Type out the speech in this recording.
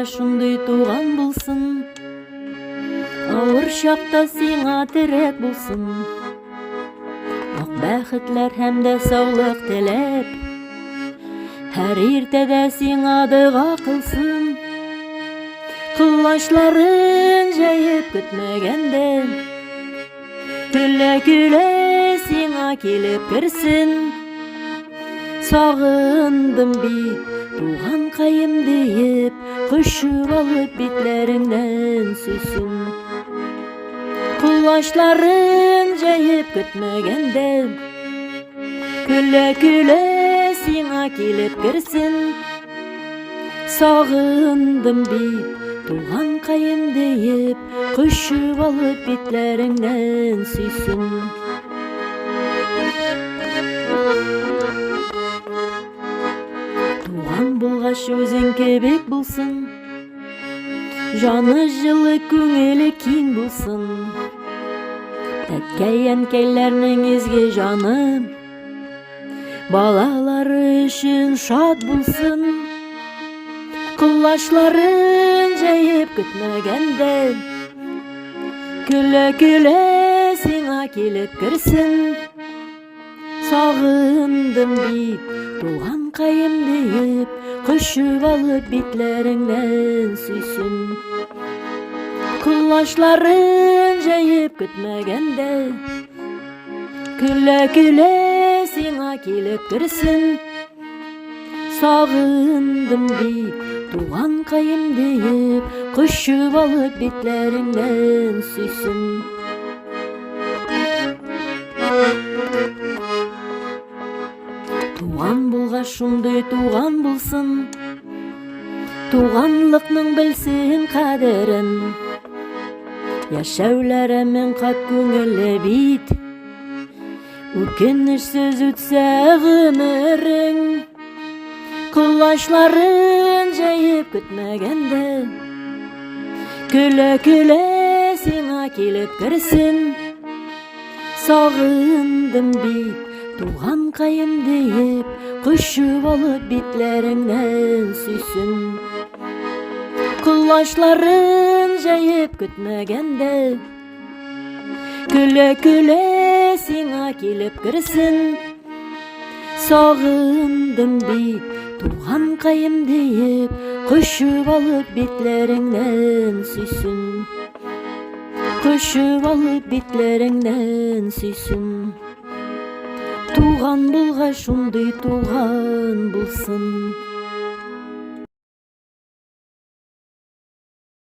шундай туган булсын, авыр чакта сиңа терәк булсын. Ак бәхетләр һәм дә саулык теләп, һәр иртәдә сиңа дуга кылсын. Кылачларын җәеп көтмәгәндә, көлә-көлә сиңа килеп керсен. Сагындым бит туганкаем диеп, кочып алып битләреңнән сөйсен. Кылачларын җәеп көтмәгәндә, көлә-көлә сиңа килеп керсен. Сагындым бит туганкаем диеп, кочып алып битләреңнән сөйсен. Туган булгач үзең кебек булсын, жаны жылы, күңеле киң булсын. Әткәй-әнкәйләрнең изге жаны, балалары өчен шат булсын. Кылачларын җәеп көтмәгәндә, көлә-көлә сиңа килеп керсен. Сагындым бит туганкаем диеп, кочып алып битләреңнән сөйсен. Кылачларын җәеп көтмәгәндә, көлә-көлә сиңа килеп керсен. Сагындым бит туганкаем диеп, кочып алып битләреңнән сөйсен. Туган булгач шундай туган булсын, туганлыкның белсен кадерен. Яшәүләре мең кат күңелле бит, үкенечсез үтсә гомерең. Кылачларын җәеп көтмәгәндә, көлә-көлә сиңа килеп керсен. Сагындым бит туганкаем диеп, кочып алып битләреңнән сөйсен. Кылачларын җәеп көтмәгәндә, көлә-көлә сиңа килеп керсен. Сагындым бит туганкаем диеп, кочып алып битләреңнән сөйсен. Кочып алып битләреңнән сөйсен. Туган булгач шундай туган булсын.